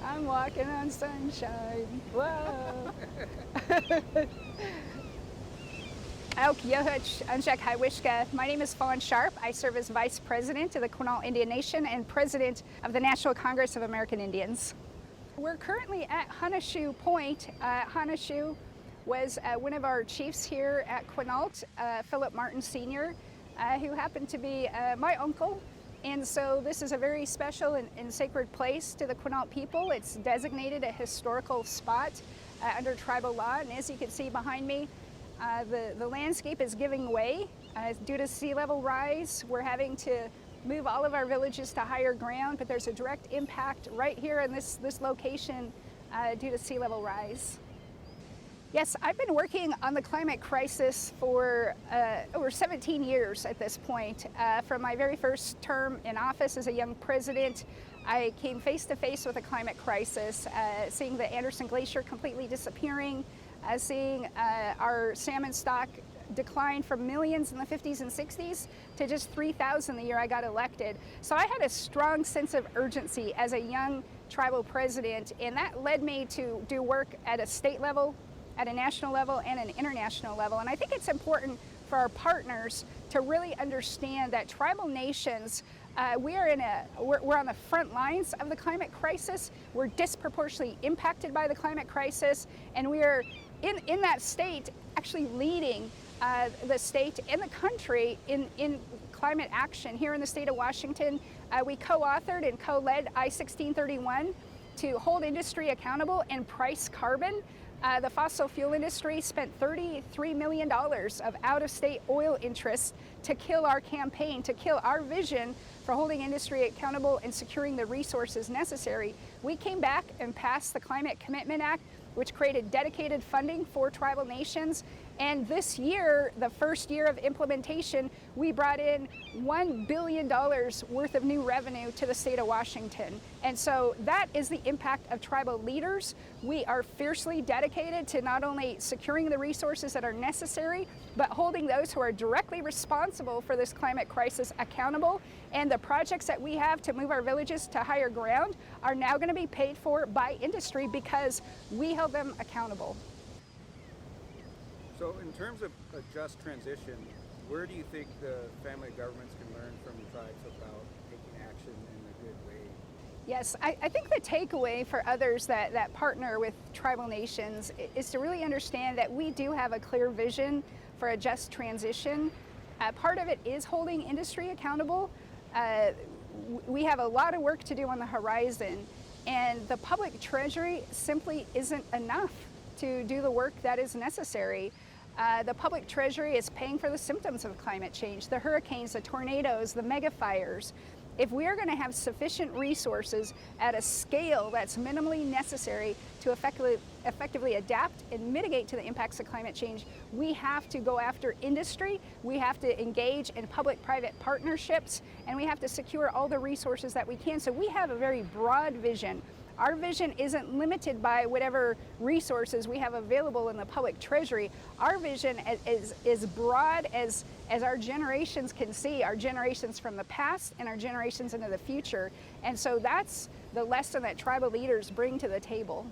I'm walking on sunshine. Whoa. My name is Fawn Sharp. I serve as Vice President of the Quinault Indian Nation and President of the National Congress of American Indians. We're currently at Honoshoe Point. Honoshoe was one of our chiefs here at Quinault, Philip Martin Sr., who happened to be my uncle. And so this is a very special and sacred place to the Quinault people. It's designated a historical spot under tribal law. And as you can see behind me, the landscape is giving way due to sea level rise. We're having to move all of our villages to higher ground, but there's a direct impact right here in this location due to sea level rise. Yes, I've been working on the climate crisis for over 17 years at this point. From my very first term in office as a young president, I came face to face with a climate crisis, seeing the Anderson Glacier completely disappearing, seeing our salmon stock decline from millions in the 50s and 60s to just 3,000 the year I got elected. So I had a strong sense of urgency as a young tribal president, and that led me to do work at a state level, at a national level, and an international level. And I think it's important for our partners to really understand that tribal nations, we're on the front lines of the climate crisis. We're disproportionately impacted by the climate crisis, and we are in that state actually leading the state and the country in climate action. Here in the state of Washington, we co-authored and co-led I-1631 to hold industry accountable and price carbon. The fossil fuel industry spent $33 million of out-of-state oil interests to kill our campaign, to kill our vision for holding industry accountable and securing the resources necessary. We came back and passed the Climate Commitment Act, which created dedicated funding for tribal nations. And this year, the first year of implementation, we brought in $1 billion worth of new revenue to the state of Washington. And so that is the impact of tribal leaders. We are fiercely dedicated to not only securing the resources that are necessary, but holding those who are directly responsible for this climate crisis accountable. And the projects that we have to move our villages to higher ground are now going to be paid for by industry because we held them accountable. So in terms of a just transition, where do you think the family of governments can learn from the tribes about taking action in a good way? Yes, I think the takeaway for others that partner with tribal nations is to really understand that we do have a clear vision for a just transition. Part of it is holding industry accountable. We have a lot of work to do on the horizon, and the public treasury simply isn't enough to do the work that is necessary. The public treasury is paying for the symptoms of climate change, the hurricanes, the tornadoes, the mega fires. If we are going to have sufficient resources at a scale that's minimally necessary to effectively adapt and mitigate to the impacts of climate change, we have to go after industry, we have to engage in public-private partnerships, and we have to secure all the resources that we can. So we have a very broad vision. Our vision isn't limited by whatever resources we have available in the public treasury. Our vision is broad as our generations can see, our generations from the past and our generations into the future. And so that's the lesson that tribal leaders bring to the table.